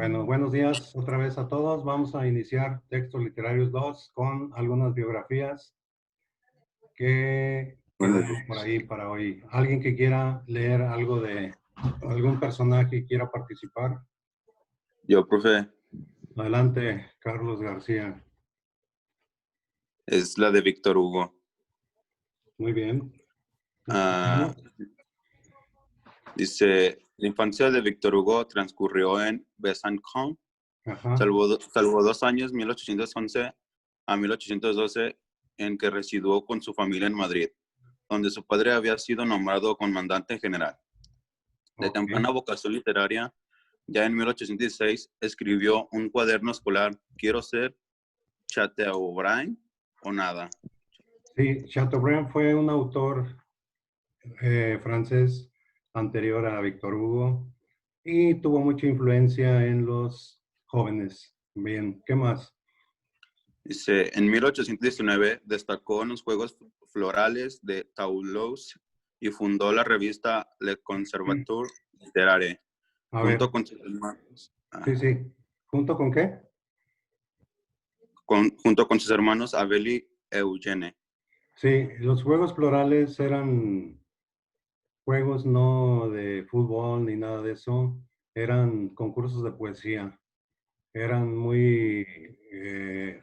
Bueno, buenos días otra vez a todos. Vamos a iniciar Textos Literarios 2 con algunas biografías que Buenos quedaron por días. ahí para hoy. ¿Alguien que quiera leer algo de algún personaje y quiera participar? Yo, profe, Adelante, Carlos García. es la de Víctor Hugo. Muy bien. Ah, dice, la infancia de Víctor Hugo transcurrió en Besançon, Ajá. salvo 2 años, 1811 a 1812, en que residió con su familia en Madrid, donde su padre había sido nombrado comandante general. De Ok. temprana vocación literaria, ya en 1816 escribió un cuaderno escolar, Quiero ser Chateaubriand o nada. Sí, Chateaubriand fue un autor francés anterior a Víctor Hugo y tuvo mucha influencia en los jóvenes. Bien, ¿qué más? Dice, en 1819 destacó en los Juegos Florales de Toulouse y fundó la revista Le Conservateur Littéraire, A junto ver, con sus hermanos, sí, sí. ¿Junto con qué? junto con sus hermanos Abel y Eugene. Sí, los juegos florales eran juegos no de fútbol ni nada de eso, eran concursos de poesía. Eran muy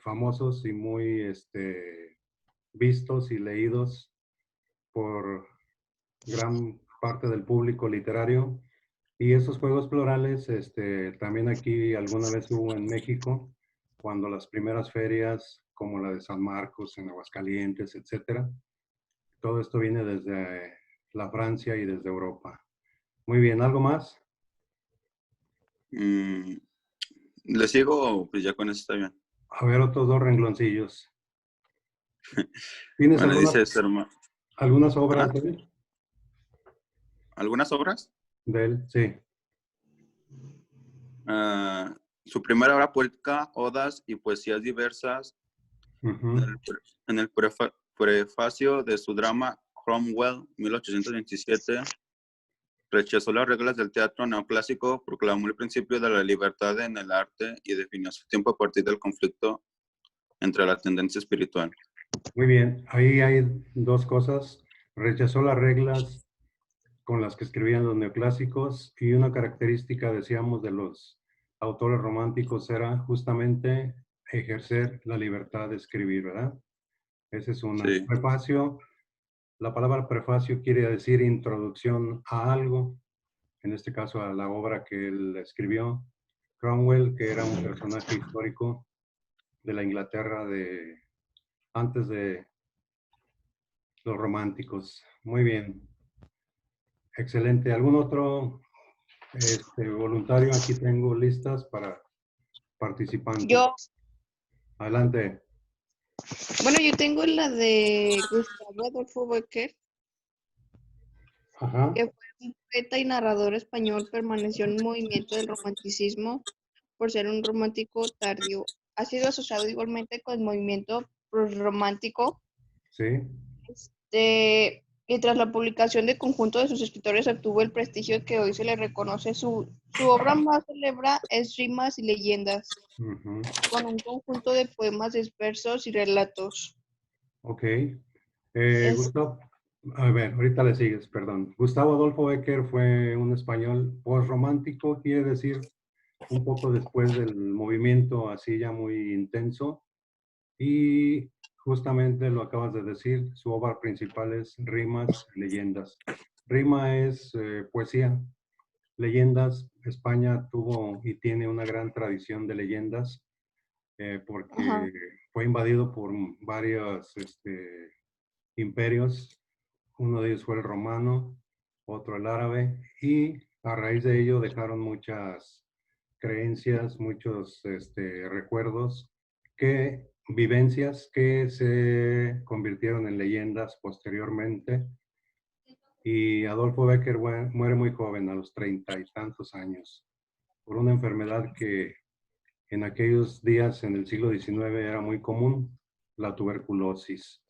famosos y muy vistos y leídos por gran parte del público literario. Y esos juegos florales, también aquí alguna vez hubo en México, cuando las primeras ferias, como la de San Marcos, en Aguascalientes, etcétera. Todo esto viene desde la Francia y desde Europa. Muy bien, ¿algo más? Mm, ¿Le sigo? Pues ya con eso está bien. A ver, otros dos rengloncillos. ¿Tienes Bueno, algunas, dice su hermano. algunas obras ¿Ah? de él? ¿Algunas obras? De él, sí. Su primera obra poética, odas y poesías diversas, en Ujú. el, en el prefacio de su drama Cromwell, 1827, rechazó las reglas del teatro neoclásico, proclamó el principio de la libertad en el arte y definió su tiempo a partir del conflicto entre la tendencia espiritual. Muy bien, ahí hay dos cosas. Rechazó las reglas con las que escribían los neoclásicos y una característica, decíamos, de los autores románticos era justamente ejercer la libertad de escribir, ¿verdad? Esa es una. Sí. Prefacio, la palabra prefacio quiere decir introducción a algo, en este caso a la obra que él escribió. Cromwell, que era un personaje histórico de la Inglaterra de antes de los románticos. Muy bien, excelente. ¿Algún otro voluntario? Aquí tengo listas para participantes. Yo, Adelante. bueno, yo tengo la de Gustavo Adolfo Bécquer, Ajá. que fue un poeta y narrador español, permaneció en el movimiento del romanticismo por ser un romántico tardío. Ha sido asociado igualmente con el movimiento romántico. Sí. Y tras la publicación de conjunto de sus escritores obtuvo el prestigio que hoy se le reconoce. Su obra más célebre es Rimas y Leyendas, Ujú. con un conjunto de poemas, versos y relatos. Ok. Es Gustavo, a ver, ahorita le sigues, perdón. Gustavo Adolfo Bécquer fue un español posromántico, quiere decir un poco después del movimiento así ya muy intenso. Y justamente lo acabas de decir, su obra principal es Rimas y Leyendas. Rima es poesía. Leyendas, España tuvo y tiene una gran tradición de leyendas Ajá. porque fue invadido por varios imperios. Uno de ellos fue el romano, otro el árabe, y a raíz de ello dejaron muchas creencias, muchos recuerdos, vivencias que se convirtieron en leyendas posteriormente. Y Adolfo Bécquer muere muy joven, a los 30 y tantos años, por una enfermedad que en aquellos días, en el siglo XIX, era muy común, la tuberculosis.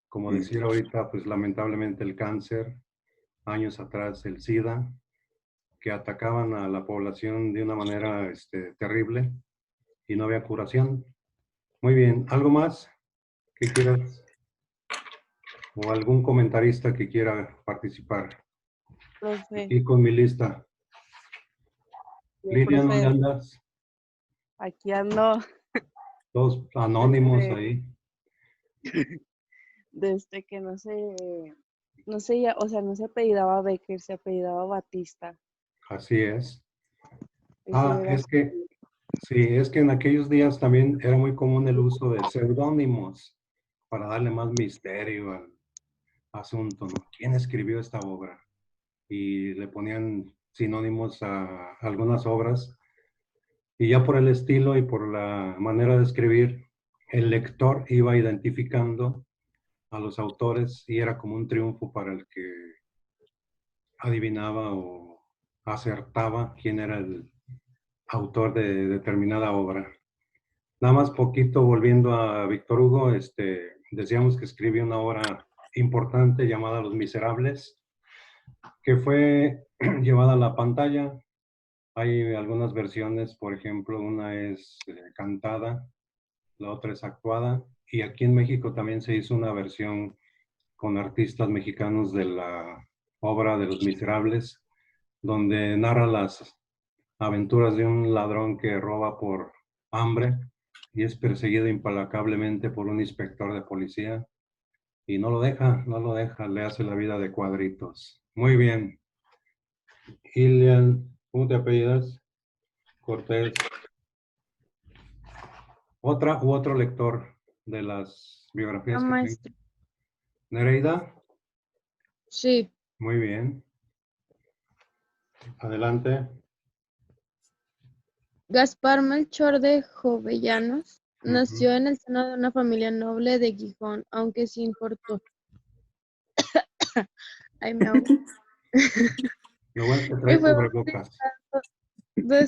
Como Mm. decir ahorita, pues lamentablemente el cáncer, años atrás el SIDA, que atacaban a la población de una manera terrible y no había curación. Muy bien, ¿algo más que quieras? ¿O algún comentarista que quiera participar? Profe, Aquí con mi lista. Lilian, ¿dónde profe, andas? aquí ando Todos anónimos desde, ahí. desde que no sé ya, o sea, no se apellidaba Becker, se apellidaba Batista. Así es. Ese era Es que, sí, es que en aquellos días también era muy común el uso de seudónimos para darle más misterio al asunto, ¿no? ¿Quién escribió esta obra? Y le ponían sinónimos a algunas obras. Y ya por el estilo y por la manera de escribir, el lector iba identificando a los autores y era como un triunfo para el que adivinaba o acertaba quién era el autor de determinada obra. Nada más poquito volviendo a Víctor Hugo, decíamos que escribió una obra importante llamada Los Miserables, que fue llevada a la pantalla. Hay algunas versiones, por ejemplo, una es cantada, la otra es actuada, y aquí en México también se hizo una versión con artistas mexicanos de la obra de Los Miserables, donde narra las aventuras de un ladrón que roba por hambre y es perseguido implacablemente por un inspector de policía y no lo deja, le hace la vida de cuadritos. Muy bien. Ilian, ¿cómo te apellidas? Cortés. Otra u otro lector de las biografías que tengo. maestro. Nereida, Sí. muy bien. Adelante. Gaspar Melchor de Jovellanos Ujú. nació en el seno de una familia noble de Gijón, aunque sin fortuna. Ay, me ahogo. Lo bueno es que Y trae fue cubrebocas. de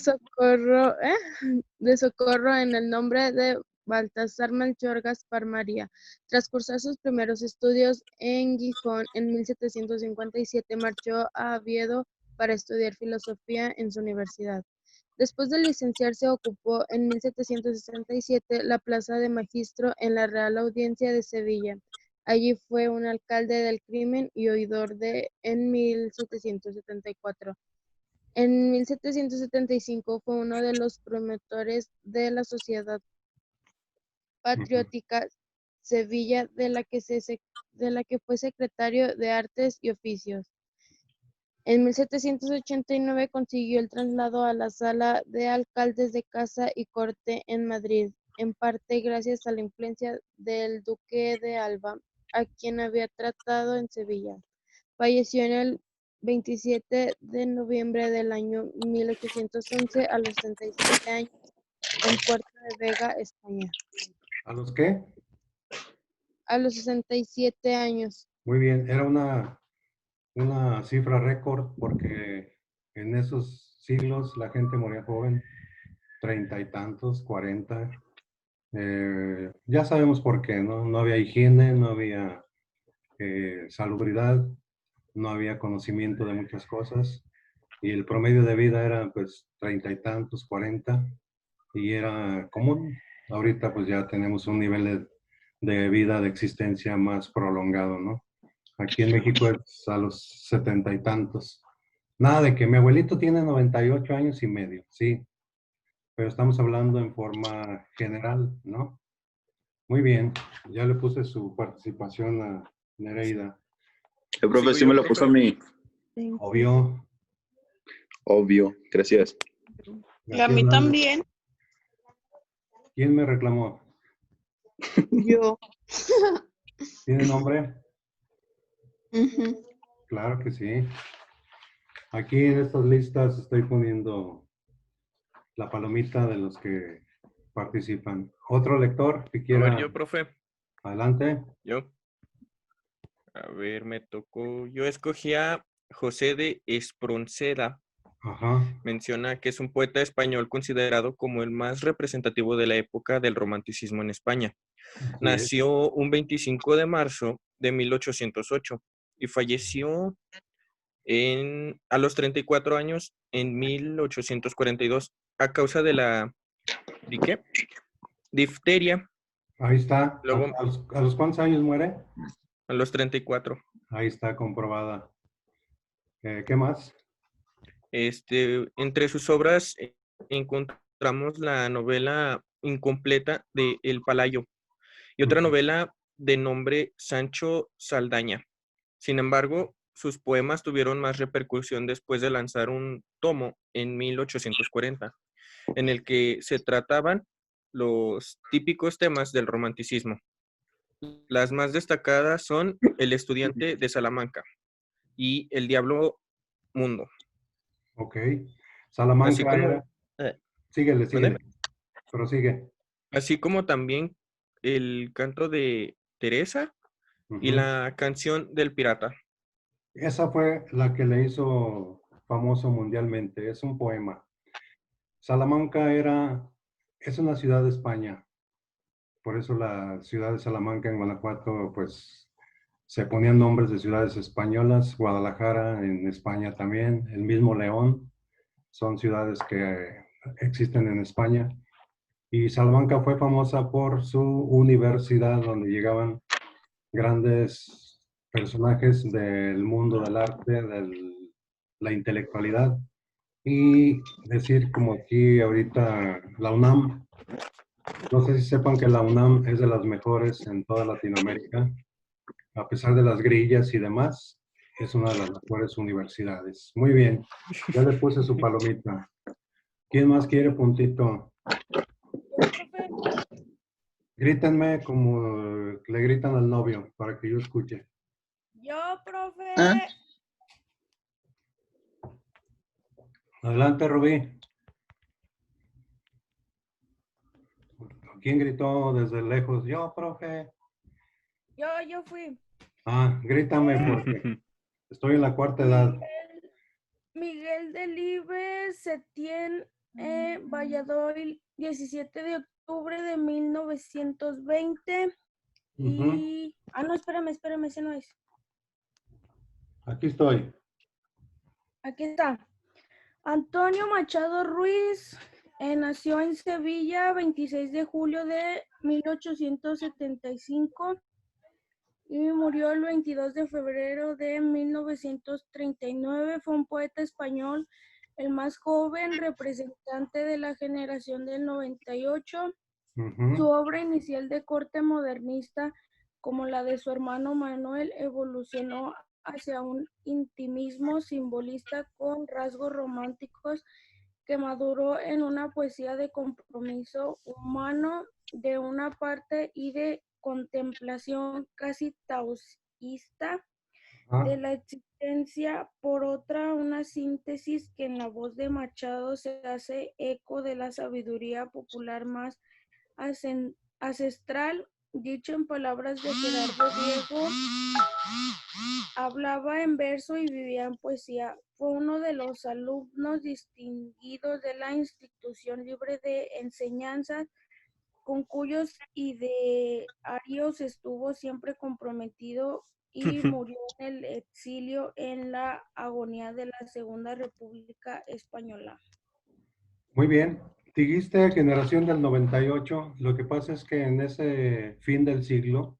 socorro en el nombre de Baltasar Melchor Gaspar María. Tras cursar sus primeros estudios en Gijón, en 1757 marchó a Oviedo para estudiar filosofía en su universidad. Después de licenciarse, ocupó en 1767 la plaza de magistro en la Real Audiencia de Sevilla. Allí fue un alcalde del crimen y oidor en 1774. En 1775 fue uno de los promotores de la Sociedad Ujú. Patriótica Sevilla, de la que fue secretario de Artes y Oficios. En 1789 consiguió el traslado a la Sala de Alcaldes de Casa y Corte en Madrid, en parte gracias a la influencia del duque de Alba, a quien había tratado en Sevilla. Falleció en el 27 de noviembre del año 1811 a los 67 años en Puerto de Vega, España. ¿A los qué? A los 67 años. Muy bien. Era una cifra récord porque en esos siglos la gente moría joven, 30 y tantos, 40. Ya sabemos por qué, ¿no? No había higiene, no había salubridad, no había conocimiento de muchas cosas y el promedio de vida era pues 30 y tantos, 40 y era común. Ahorita pues ya tenemos un nivel de vida, de existencia más prolongado, ¿no? Aquí en México es a los 70 y tantos. Nada de que mi abuelito tiene 98 años y medio, sí, pero estamos hablando en forma general, ¿no? Muy bien, ya le puse su participación a Nereida. El profe Sigo sí me yo, lo puso a profe. mí. Obvio. Obvio, gracias. Y a mí también. ¿Quién me reclamó? Yo. ¿Tiene nombre? Ujú. Claro que sí. Aquí en estas listas estoy poniendo la palomita de los que participan. ¿Otro lector que A ver, quiera? yo, profe. Adelante. Yo. A ver, me tocó. Yo escogí a José de Espronceda. Ajá. Menciona que es un poeta español considerado como el más representativo de la época del romanticismo en España. Así es. Nació un 25 de marzo de 1808 y falleció a los 34 años en 1842 a causa de la ¿de qué? Difteria. Ahí está. Luego, ¿A los cuántos años muere? a los 34. Ahí está comprobada. ¿Qué más? Entre sus obras encontramos la novela incompleta de El Palayo y otra novela de nombre Sancho Saldaña. Sin embargo, sus poemas tuvieron más repercusión después de lanzar un tomo en 1840, en el que se trataban los típicos temas del romanticismo. Las más destacadas son El estudiante de Salamanca y El diablo mundo. Ok. Así Salamanca como, era... Síguele, ¿mande? Prosigue. Así como también el canto de Teresa y la canción del pirata. Esa fue la que le hizo famoso mundialmente. Es un poema. Salamanca es una ciudad de España. Por eso la ciudad de Salamanca en Guanajuato, pues se ponían nombres de ciudades españolas. Guadalajara en España también. El mismo León. Son ciudades que existen en España. Y Salamanca fue famosa por su universidad, donde llegaban grandes personajes del mundo del arte, de la intelectualidad. Y decir como aquí ahorita la UNAM, no sé si sepan que la UNAM es de las mejores en toda Latinoamérica, a pesar de las grillas y demás, es una de las mejores universidades. Muy bien, ya le puse su palomita. ¿Quién más quiere puntito? Grítenme como le gritan al novio para que yo escuche. Yo, profe. Adelante, Rubí. ¿Quién gritó desde lejos? Yo, profe. Yo fui. Grítame porque estoy en la cuarta edad. Miguel Delibes Setién, Valladolid, 17 de octubre de 1920. Y... no, espérame, ese no es. Aquí estoy. Aquí está. Antonio Machado Ruiz nació en Sevilla 26 de julio de 1875 y murió el 22 de febrero de 1939. Fue un poeta español, el más joven representante de la generación del 98. Su obra inicial de corte modernista, como la de su hermano Manuel, evolucionó hacia un intimismo simbolista con rasgos románticos que maduró en una poesía de compromiso humano de una parte y de contemplación casi taoísta de la existencia por otra, una síntesis que en la voz de Machado se hace eco de la sabiduría popular más ancestral. Dicho en palabras de Gerardo Diego, hablaba en verso y vivía en poesía. Fue uno de los alumnos distinguidos de la Institución Libre de Enseñanza, con cuyos idearios estuvo siempre comprometido y murió en el exilio en la agonía de la Segunda República Española. Muy bien. Dijiste generación del 98. Lo que pasa es que en ese fin del siglo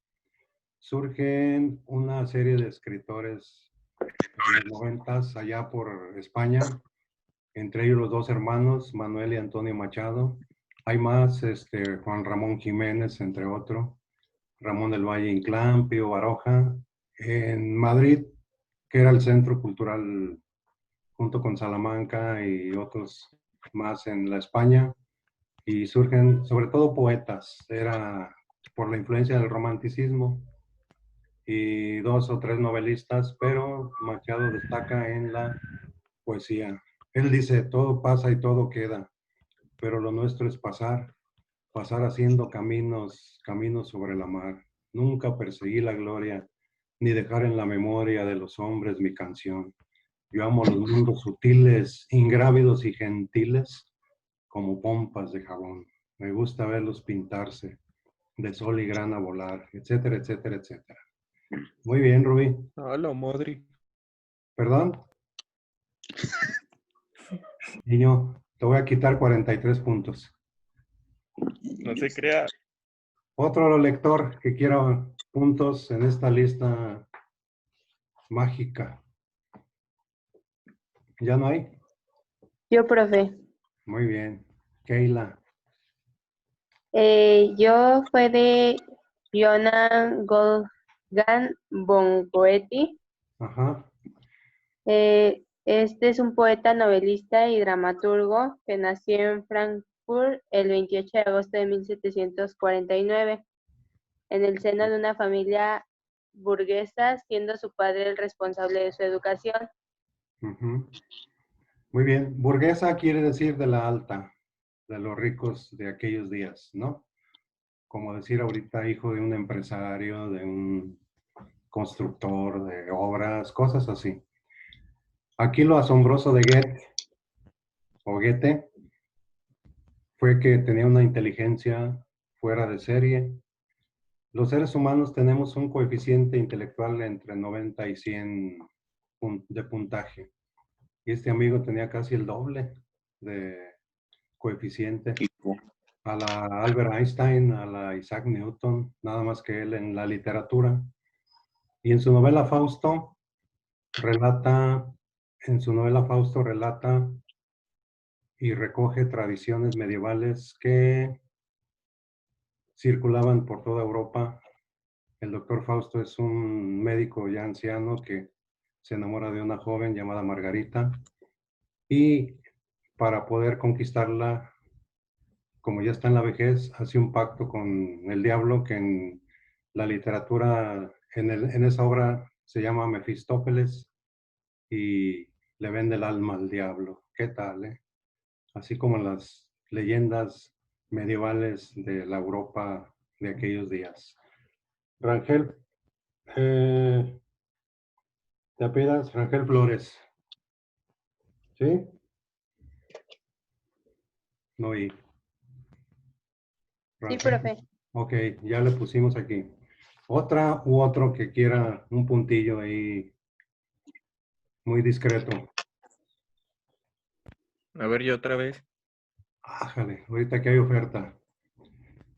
surgen una serie de escritores en los 90 allá por España, entre ellos los dos hermanos, Manuel y Antonio Machado. Hay más, Juan Ramón Jiménez, entre otros, Ramón del Valle Inclán, Pío Baroja. En Madrid, que era el centro cultural junto con Salamanca y otros más en la España, y surgen sobre todo poetas, era por la influencia del romanticismo, y dos o tres novelistas, pero Machado destaca en la poesía. Él dice, todo pasa y todo queda, pero lo nuestro es pasar, pasar haciendo caminos sobre la mar. Nunca perseguí la gloria, ni dejar en la memoria de los hombres mi canción. Yo amo los mundos sutiles, ingrávidos y gentiles, como pompas de jabón. Me gusta verlos pintarse, de sol y grana volar, etcétera, etcétera, etcétera. Muy bien, Rubí. Hola, madre. ¿Perdón? Niño, te voy a quitar 43 puntos. No se crea. Otro lector que quiera puntos en esta lista mágica. ¿Ya no hay? Yo, profe. Muy bien. Keila. Yo fue de Johann Wolfgang von Goethe. Ajá. Este es un poeta, novelista y dramaturgo que nació en Frankfurt el 28 de agosto de 1749, en el seno de una familia burguesa, siendo su padre el responsable de su educación. Ujú. Muy bien. Burguesa quiere decir de la alta, de los ricos de aquellos días, ¿no? Como decir ahorita hijo de un empresario, de un constructor de obras, cosas así. Aquí lo asombroso de Goethe fue que tenía una inteligencia fuera de serie. Los seres humanos tenemos un coeficiente intelectual entre 90 y 100 de puntaje. Y este amigo tenía casi el doble de coeficiente. A la Albert Einstein, a la Isaac Newton, nada más que él en la literatura. Y en su novela Fausto relata y recoge tradiciones medievales que circulaban por toda Europa. El doctor Fausto es un médico ya anciano que se enamora de una joven llamada Margarita y para poder conquistarla, como ya está en la vejez, hace un pacto con el diablo que en la literatura, en esa obra se llama Mefistófeles y le vende el alma al diablo. ¿Qué tal, eh? Así como las leyendas medievales de la Europa de aquellos días. Rangel, ¿te apiadas? Rangel Flores. ¿Sí? No oí. Sí, Rangel. profe. Ok, ya le pusimos aquí. Otra u otro que quiera un puntillo ahí muy discreto. A ver, yo otra vez. Ájale, ahorita que hay oferta.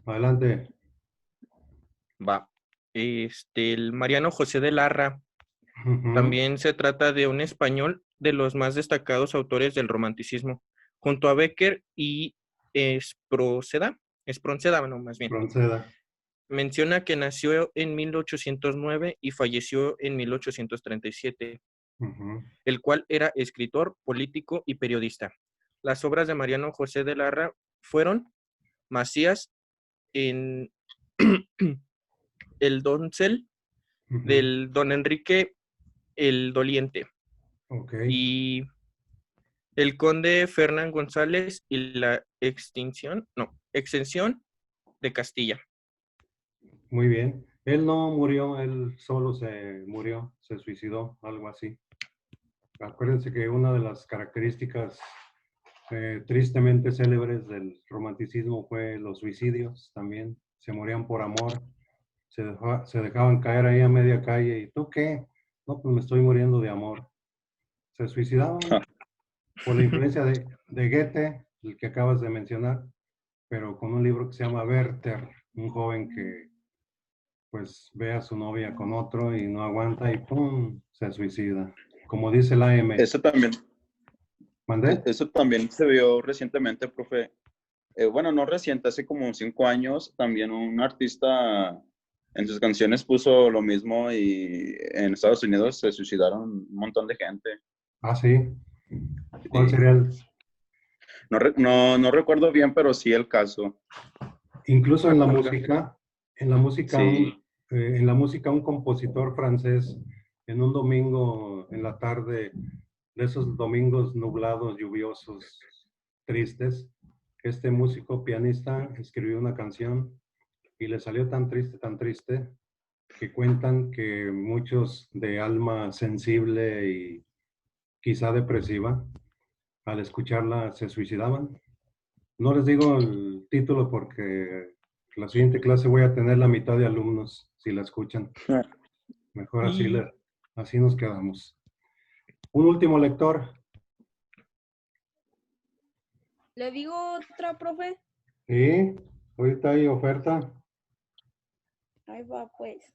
Adelante. Va. El Mariano José de Larra. Ujú. También se trata de un español de los más destacados autores del romanticismo, junto a Becker y Espronceda, bueno, más bien. Proceda. Menciona que nació en 1809 y falleció en 1837, Ujú. el cual era escritor, político y periodista. Las obras de Mariano José de Larra fueron Macías en El Doncel, Ujú. del Don Enrique el Doliente, Ok, y El Conde Fernán González y la extensión de Castilla. muy bien. Él no murió, él solo se murió, se suicidó, algo así. Acuérdense que una de las características tristemente célebres del romanticismo fue los suicidios también. Se morían por amor, se dejaban caer ahí a media calle. ¿Y tú qué? No, pues me estoy muriendo de amor. Se suicidaban por la influencia de Goethe, el que acabas de mencionar, pero con un libro que se llama Werther, un joven que pues ve a su novia con otro y no aguanta y ¡pum! Se suicida. Como dice la AM. Eso también, ¿Mandé? eso también se vio recientemente, profe. Bueno, no reciente, hace como 5 años, también un artista en sus canciones puso lo mismo y en Estados Unidos se suicidaron un montón de gente. Ah, sí. ¿Cuál Sí. sería el? No recuerdo bien, pero sí el caso. Incluso en la Olga. música, Sí. en la música un compositor francés en un domingo en la tarde, de esos domingos nublados, lluviosos, tristes, este músico pianista escribió una canción y le salió tan triste, que cuentan que muchos de alma sensible y quizá depresiva, al escucharla se suicidaban. No les digo el título porque la siguiente clase voy a tener la mitad de alumnos si la escuchan. Mejor así, así nos quedamos. Un último lector. ¿Le digo otra, profe? Sí, ahorita hay oferta. Ahí va, pues.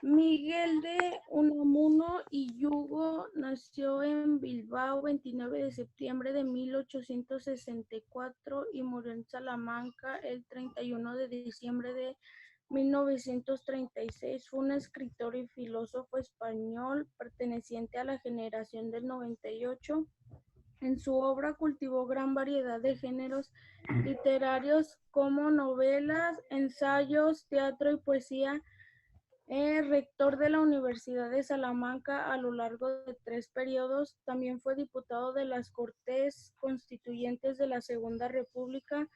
Miguel de Unamuno y Yugo nació en Bilbao 29 de septiembre de 1864 y murió en Salamanca el 31 de diciembre de 1936. Fue un escritor y filósofo español perteneciente a la generación del 98. En su obra cultivó gran variedad de géneros literarios como novelas, ensayos, teatro y poesía. Rector de la Universidad de Salamanca a lo largo de 3 periodos, también fue diputado de las Cortes Constituyentes de la Segunda República,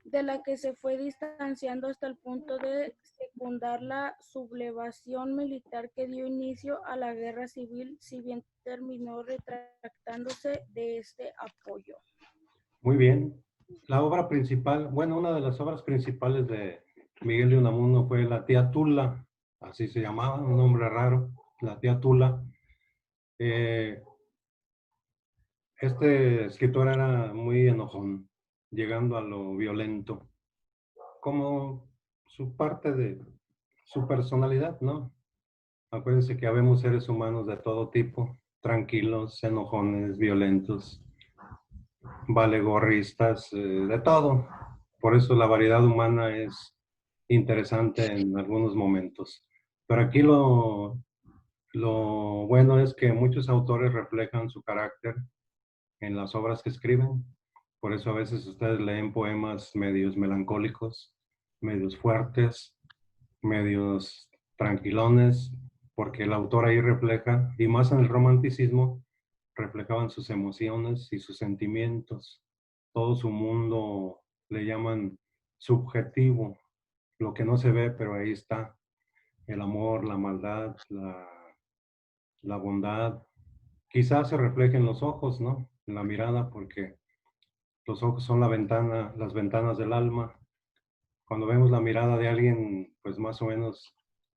de la que se fue distanciando hasta el punto de secundar la sublevación militar que dio inicio a la guerra civil, si bien terminó retractándose de este apoyo. Muy bien. La obra principal, bueno, una de las obras principales de Miguel de Unamuno fue La tía Tula, así se llamaba, un nombre raro, La tía Tula. Este escritor era muy enojón, llegando a lo violento, como su parte de su personalidad, ¿no? Acuérdense que habemos seres humanos de todo tipo, tranquilos, enojones, violentos, valegorristas, de todo. Por eso la variedad humana es interesante en algunos momentos. Pero aquí lo bueno es que muchos autores reflejan su carácter en las obras que escriben. Por eso a veces ustedes leen poemas medios melancólicos, medios fuertes, medios tranquilones, porque el autor ahí refleja, y más en el romanticismo, reflejaban sus emociones y sus sentimientos. Todo su mundo le llaman subjetivo, lo que no se ve, pero ahí está. El amor, la maldad, la bondad. Quizás se refleje en los ojos, ¿no? En la mirada, porque los ojos son la ventana, las ventanas del alma. Cuando vemos la mirada de alguien, pues más o menos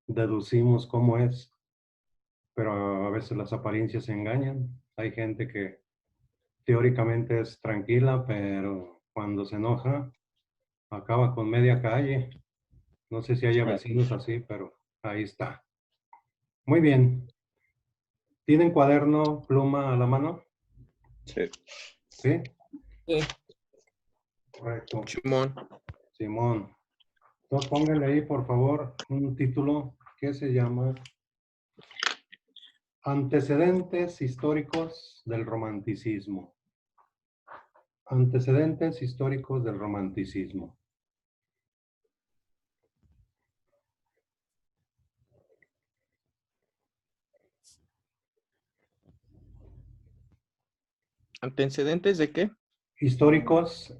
deducimos cómo es, pero a veces las apariencias engañan. Hay gente que teóricamente es tranquila, pero cuando se enoja, acaba con media calle. No sé si haya vecinos así, pero ahí está. Muy bien. ¿Tienen cuaderno, pluma a la mano? Sí. ¿Sí? Sí. Correcto. Simón. Simón. Entonces pónganle ahí, por favor, un título que se llama Antecedentes históricos del romanticismo. Antecedentes históricos del romanticismo. ¿Antecedentes de qué? Históricos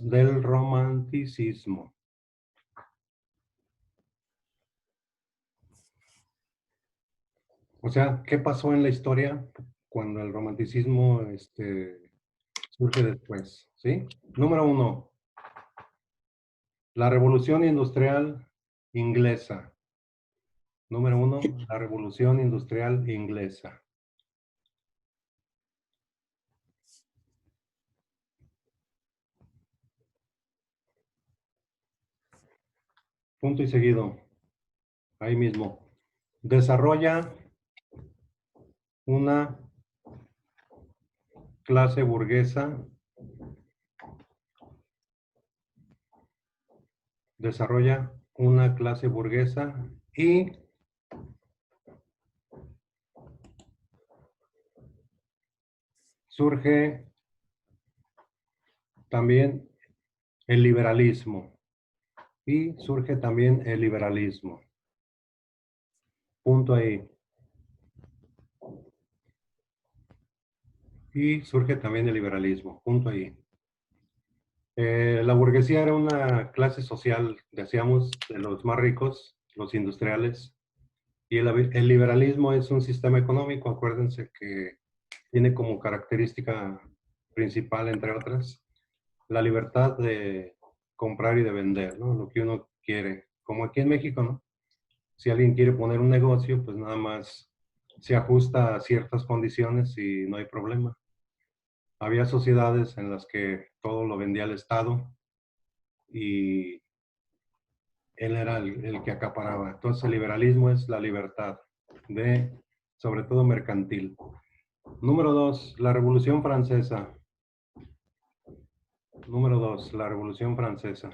del romanticismo. O sea, ¿qué pasó en la historia cuando el romanticismo surge después? ¿Sí? Número 1. La Revolución Industrial Inglesa. Número 1. La Revolución Industrial Inglesa. Punto y seguido. Ahí mismo. Desarrolla una clase burguesa. Desarrolla una clase burguesa y surge también el liberalismo. Y surge también el liberalismo. Punto ahí. Y surge también el liberalismo. Punto ahí. La burguesía era una clase social, decíamos, de los más ricos, los industriales. Y el liberalismo es un sistema económico, acuérdense que tiene como característica principal, entre otras, la libertad de comprar y de vender, ¿no? Lo que uno quiere. Como aquí en México, ¿no? Si alguien quiere poner un negocio, pues nada más se ajusta a ciertas condiciones y no hay problema. había sociedades en las que todo lo vendía el Estado y él era el que acaparaba. Entonces el liberalismo es la libertad, sobre todo mercantil. Número 2, la Revolución Francesa. Número 2, la Revolución Francesa.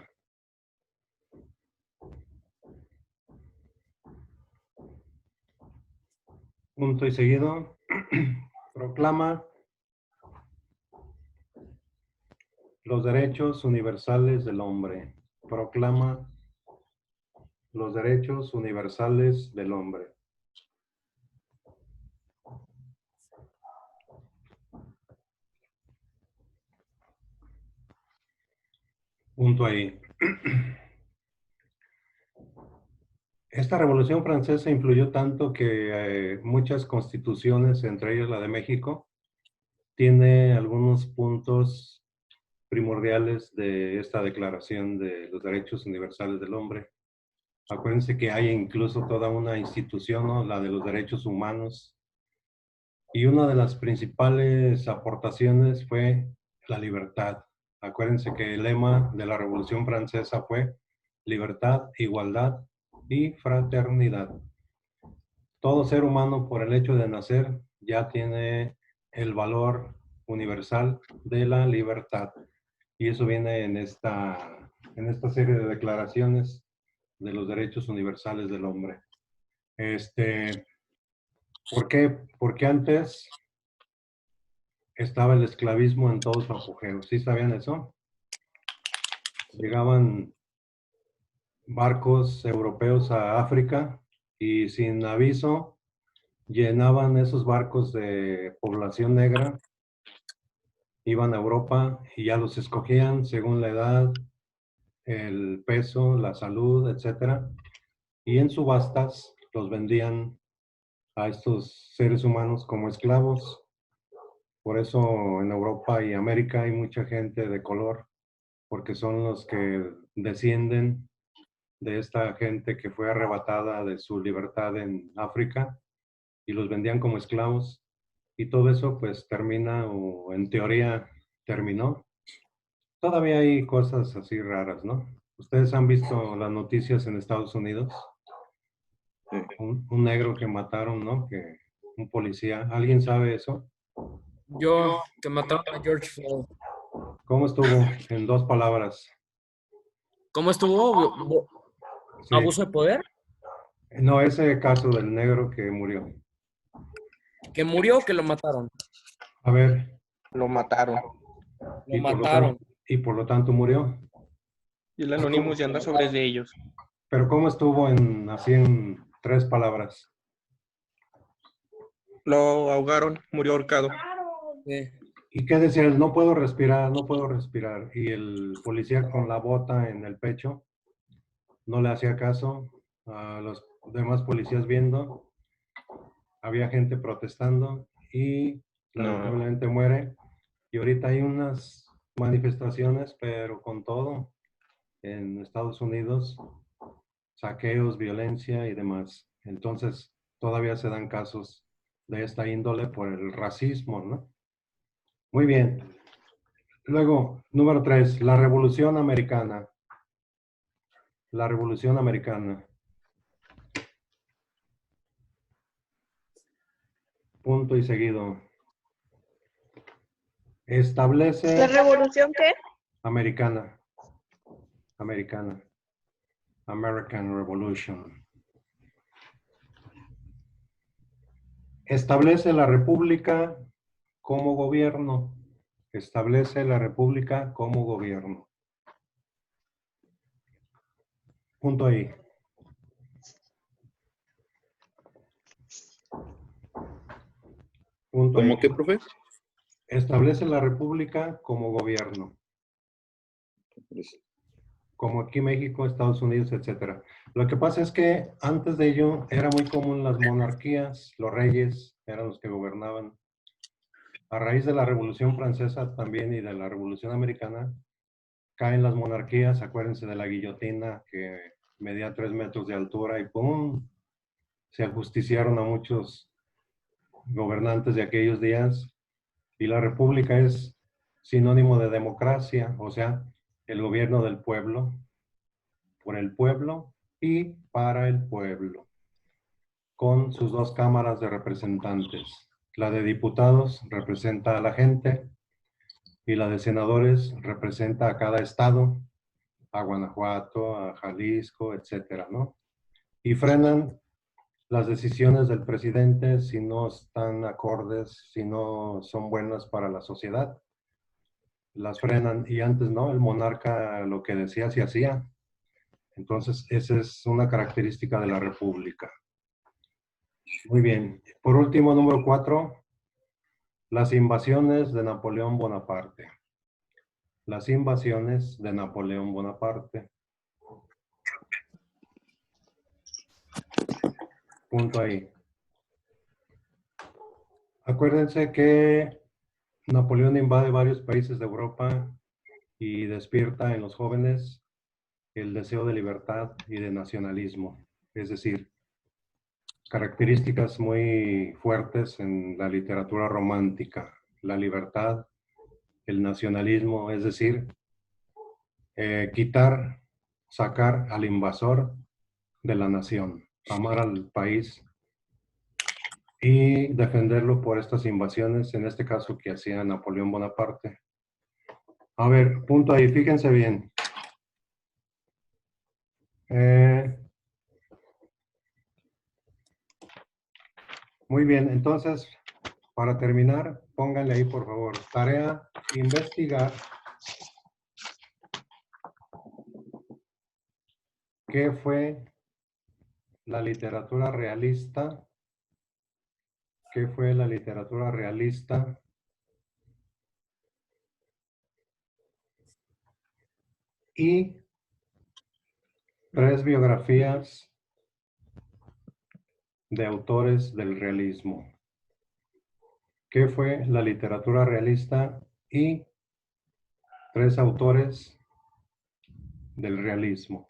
Punto y seguido. Proclama los derechos universales del hombre. Proclama los derechos universales del hombre. Punto ahí. Esta Revolución Francesa influyó tanto que muchas constituciones, entre ellas la de México, tiene algunos puntos primordiales de esta Declaración de los Derechos Universales del Hombre. Acuérdense que hay incluso toda una institución, ¿no? La de los derechos humanos. Y una de las principales aportaciones fue la libertad. Acuérdense que el lema de la Revolución Francesa fue libertad, igualdad y fraternidad. Todo ser humano, por el hecho de nacer, ya tiene el valor universal de la libertad. Y eso viene en esta serie de declaraciones de los derechos universales del hombre. ¿Por qué? Porque antes estaba el esclavismo en todo su apogeo. ¿Sí sabían eso? Llegaban barcos europeos a África y sin aviso llenaban esos barcos de población negra, iban a Europa y ya los escogían según la edad, el peso, la salud, etc. Y en subastas los vendían a estos seres humanos como esclavos. Por eso en Europa y América hay mucha gente de color, porque son los que descienden de esta gente que fue arrebatada de su libertad en África y los vendían como esclavos. Y todo eso pues termina, o en teoría terminó. Todavía hay cosas así raras, ¿no? ¿Ustedes han visto las noticias en Estados Unidos? Un negro que mataron, ¿no? Que un policía. ¿Alguien sabe eso? Que mataron a George Floyd. ¿Cómo estuvo? En 2 palabras. ¿Cómo estuvo? Sí. ¿Abuso de poder? No, ese caso del negro que murió. ¿Que murió o que lo mataron? A ver. Lo mataron. Lo mataron. Y por lo tanto murió. Y el Anonymous ya anda sobre de ellos. Pero ¿cómo estuvo así en 3 palabras? Lo ahogaron, murió ahorcado. Sí. ¿Y qué decía él? No puedo respirar, no puedo respirar. Y el policía con la bota en el pecho no le hacía caso a los demás policías viendo. Había gente protestando y lamentablemente muere. Y ahorita hay unas manifestaciones, pero con todo, en Estados Unidos, saqueos, violencia y demás. Entonces, todavía se dan casos de esta índole por el racismo, ¿no? Muy bien. Luego, número 3, la Revolución Americana. La Revolución Americana. Punto y seguido. Establece... ¿La revolución qué? Americana. Americana. American Revolution. Establece la República como gobierno. Establece la República como gobierno. Punto ahí. Punto ¿Cómo ahí. qué, profe? Establece la República como gobierno. Como aquí México, Estados Unidos, etc. Lo que pasa es que antes de ello era muy común las monarquías, los reyes eran los que gobernaban. A raíz de la Revolución Francesa también y de la Revolución Americana, caen las monarquías, acuérdense de la guillotina que medía 3 metros de altura y ¡pum! Se ajusticiaron a muchos gobernantes de aquellos días. Y la república es sinónimo de democracia, o sea, el gobierno del pueblo, por el pueblo y para el pueblo, con sus dos cámaras de representantes. La de diputados representa a la gente y la de senadores representa a cada estado, a Guanajuato, a Jalisco, etcétera, ¿no? Y frenan las decisiones del presidente si no están acordes, si no son buenas para la sociedad. Las frenan y antes, ¿no? El monarca lo que decía se hacía. Entonces, esa es una característica de la república. Muy bien. Por último, número 4, las invasiones de Napoleón Bonaparte. Las invasiones de Napoleón Bonaparte. Punto ahí. Acuérdense que Napoleón invade varios países de Europa y despierta en los jóvenes el deseo de libertad y de nacionalismo. Es decir, características muy fuertes en la literatura romántica. La libertad, el nacionalismo, es decir, quitar, sacar al invasor de la nación, amar al país y defenderlo por estas invasiones, en este caso que hacía Napoleón Bonaparte. A ver, punto ahí, fíjense bien. Muy bien, entonces, para terminar, pónganle ahí, por favor, tarea, investigar qué fue la literatura realista, qué fue la literatura realista y 3 biografías de autores del realismo. ¿Qué fue la literatura realista y 3 autores del realismo?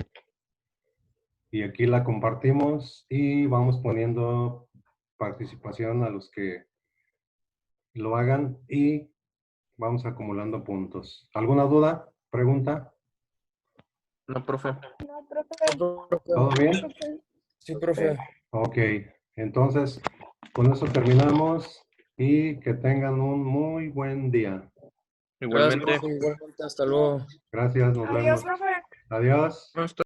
Y aquí la compartimos y vamos poniendo participación a los que lo hagan y vamos acumulando puntos. ¿Alguna duda? ¿Pregunta? No, profe. No, profe. ¿Todo bien? Sí, profe. Ok, entonces con eso terminamos y que tengan un muy buen día. Gracias, Igualmente. profe. Igualmente, hasta luego. Gracias, nos Adiós, vemos. profe. Adiós. Hasta